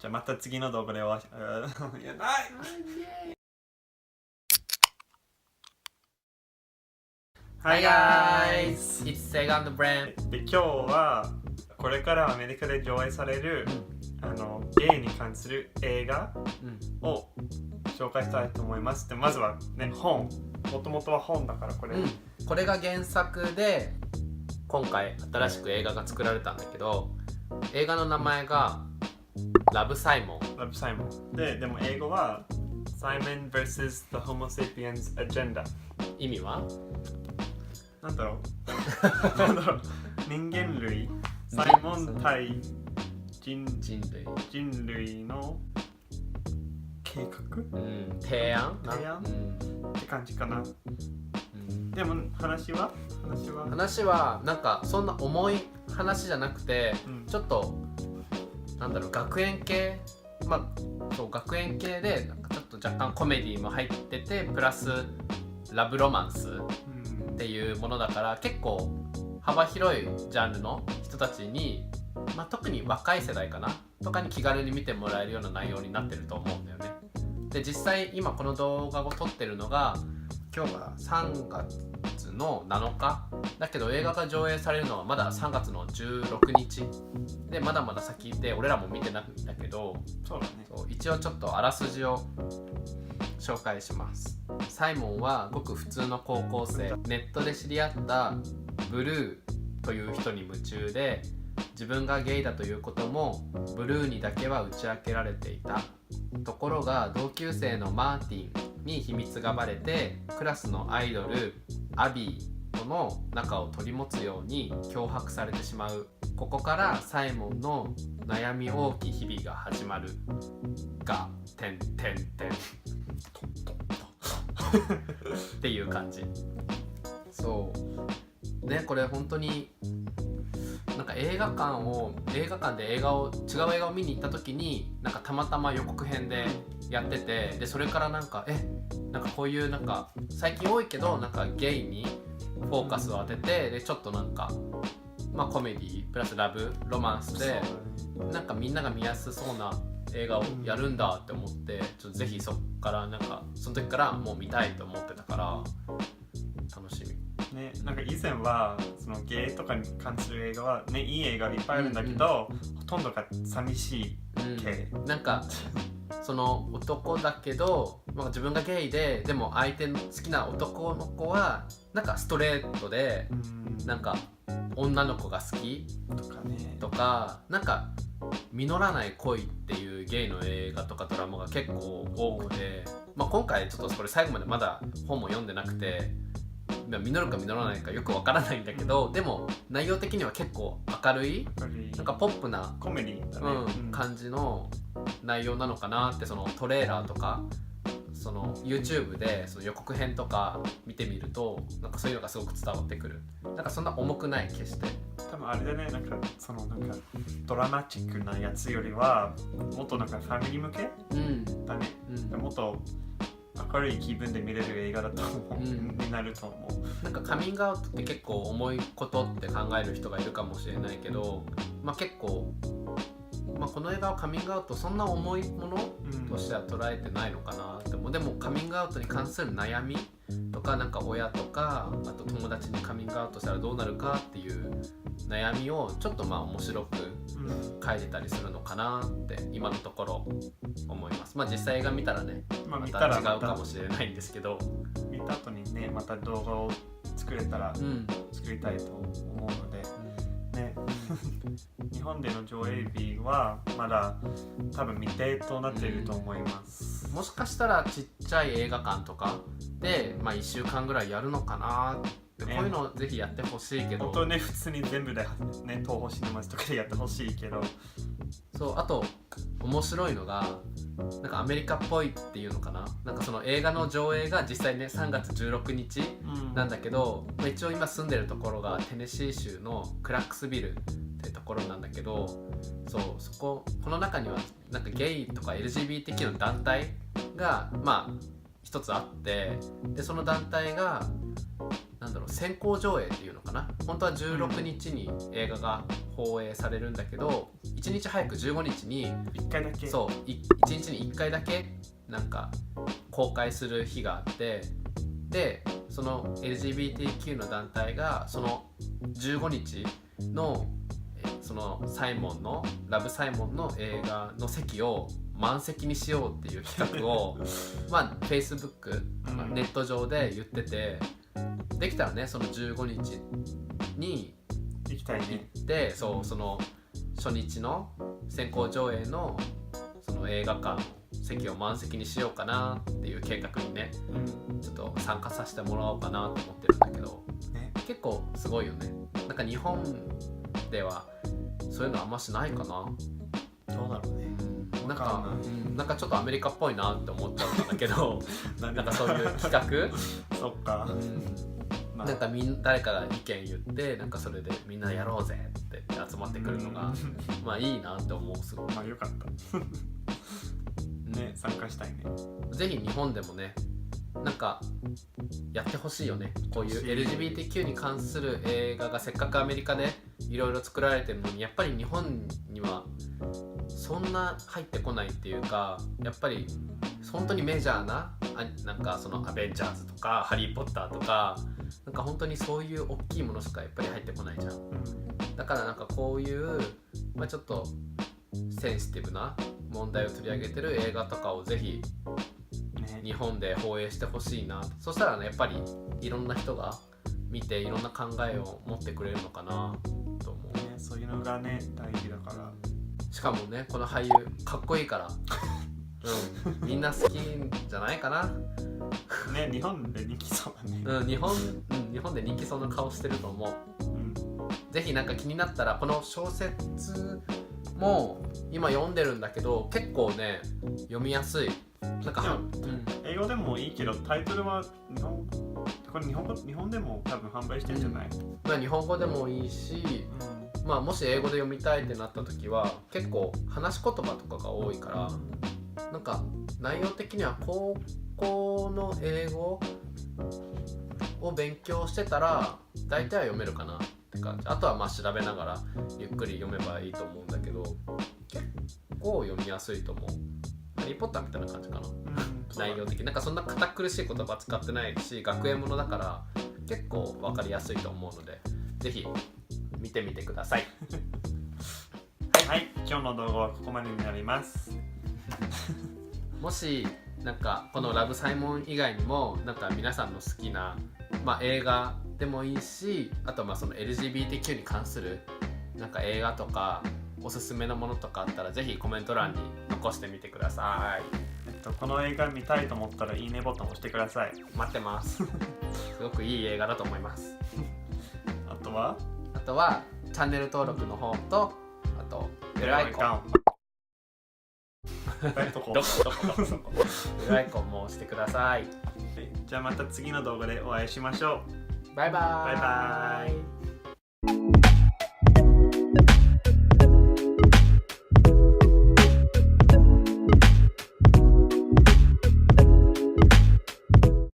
じゃあまた次の動画でお会いしいやないHi guys! It's Sega and Brand. で今日はこれからアメリカで上映される、ゲイに関する映画を紹介したいと思います。でまずはね、本。もともとは本だからこれ、これが原作で今回新しく映画が作られたんだけど、映画の名前がラブサイモン。ラブサイモンでも英語は Simon vs. The Homo Sapiens Agenda。 意味はなんだろう人間類サイモン対人類の計画、提案って感じかな。でも話はなんかそんな重い話じゃなくて、ちょっとなんだろう、学園系、そう学園系でなんかちょっと若干コメディも入っててプラスラブロマンスっていうものだから、結構幅広いジャンルの人たちに、特に若い世代かなとかに気軽に見てもらえるような内容になってると思うんだよね。で実際今この動画を撮ってるのが今日が3月の7日だけど、映画が上映されるのはまだ3月の16日で、まだまだ先で俺らも見てないんだけど、そうだね。一応ちょっとあらすじを紹介します。サイモンはごく普通の高校生。ネットで知り合ったブルーという人に夢中で、自分がゲイだということもブルーにだけは打ち明けられていた。ところが同級生のマーティンに秘密がバレて、クラスのアイドルアビーとの仲を取り持つように脅迫されてしまう。ここからサイモンの悩み多き日々が始まるがっていう感じ。そうね、これ本当になんか映画館で違う映画を見に行った時に、なんかたまたま予告編でやってて、でそれからなんかこういうなんか最近多いけどなんかゲイにフォーカスを当てて、でちょっとなんかコメディプラスラブロマンスでなんかみんなが見やすそうな映画をやるんだって思って、ちょっとぜひそっからなんかその時からもう見たいと思ってたから楽しみね。なんか以前はそのゲイとかに関する映画はね、いい映画いっぱいあるんだけど、ほとんどが寂しい系、なんかその男だけど、自分がゲイででも相手の好きな男の子はなんかストレートで、なんか女の子が好きとか、なんか実らない恋っていうゲイの映画とかドラマが結構多くて、今回ちょっとこれ最後までまだ本も読んでなくて実るか実らないかよくわからないんだけど、でも内容的には結構明るいなんかポップなコメディだね、感じの内容なのかなって、そのトレーラーとかその YouTube でその予告編とか見てみると、なんかそういうのがすごく伝わってくる。なんかそんな重くない、決して。多分あれだね、なんかドラマチックなやつよりはもっとなんかファミリー向け、だね、もっと明るい気分で見れる映画だと思う、になると思う。なんかカミングアウトって結構重いことって考える人がいるかもしれないけど、結構この映画はカミングアウトそんな重いものとしては捉えてないのかなって思う。でもカミングアウトに関する悩みとか、なんか親とかあと友達にカミングアウトしたらどうなるかっていう悩みをちょっと面白く書いてたりするのかなって今のところ思います。実際映画見たらね、また違うかもしれないんですけど、見た後にね、また動画を作れたら作りたいと思うので、ね日本での上映日はまだ多分未定となっていると思います。もしかしたらちっちゃい映画館とかで、1週間ぐらいやるのかなって、こういうのをぜひやってほしいけど、本当ね、普通に全部でね、東宝シネマズとかでやってほしいけど、あと面白いのがなんかアメリカっぽいっていうのかな、なんかその映画の上映が実際ね3月16日なんだけど、一応今住んでるところがテネシー州のクラックスビルってところなんだけど、この中にはなんかゲイとか LGBTQ の団体が一つあって、でその団体がなんだろう、先行上映っていうのかな、本当は16日に映画が放映されるんだけど、1日早く15日に1回だけ、そう1日に1回だけなんか公開する日があって、でその LGBTQ の団体がその15日のそのサイモンのラブサイモンの映画の席を満席にしようっていう企画をまあ Facebook、ネット上で言ってて、できたらねその15日に行きたいね。行って、そうその初日の先行上映のその映画館の席を満席にしようかなっていう計画にね、ちょっと参加させてもらおうかなと思ってるんだけど、結構すごいよね。なんか日本ではそういうのあんましないかな。どうだろうね。なんかちょっとアメリカっぽいなって思っちゃったんだけどなんかそういう企画そっか、なんか誰かが意見言ってなんかそれでみんなやろうぜって集まってくるのがまあいいなって思う。すごいまあよかったね、参加したいね。ぜひ日本でもねなんかやってほしいよね。こういう LGBTQ に関する映画がせっかくアメリカでいろいろ作られてるのに、やっぱり日本にはそんな入ってこないっていうか、やっぱり本当にメジャーななんかそのアベンジャーズとかハリー・ポッターとかなんか本当にそういう大きいものしかやっぱり入ってこないじゃん。だからなんかこういう、まあ、ちょっとセンシティブな問題を取り上げてる映画とかをぜひ日本で放映してほしいな。そしたらねやっぱりいろんな人が見ていろんな考えを持ってくれるのかなと思う、ね、そういうのがね大事だから。しかもねこの俳優かっこいいからみんな好きんじゃないかなね、日本で人気そうだね。日本で人気そうな顔してると思う。ぜひなんか気になったらこの小説も今読んでるんだけど結構ね読みやすい。なんか英語でもいいけどタイトルはこれ日本でも多分販売してるんじゃない？まあ日本語でもいいし、まあもし英語で読みたいってなった時は結構話し言葉とかが多いから、なんか内容的には高校の英語を勉強してたら大体は読めるかなって感じ。あとはまあ調べながらゆっくり読めばいいと思うんだけど、結構読みやすいと思う。ハリー・ポッターみたいな感じかな、内容的に。なんかそんな堅苦しい言葉使ってないし学園ものだから結構分かりやすいと思うのでぜひ見てみてくださいはい、今日の動画はここまでになりますもしなんかこのラブサイモン以外にもなんか皆さんの好きな、まあ、映画でもいいし、あとまあその LGBTQ に関するなんか映画とかおすすめのものとかあったらぜひコメント欄に残してみてください。この映画見たいと思ったらいいねボタンを押してください。待ってますすごくいい映画だと思いますあとはチャンネル登録の方とあとベルアイコンベルアイコンも押してください。じゃあまた次の動画でお会いしましょう。バイバーイ。バイバーイ。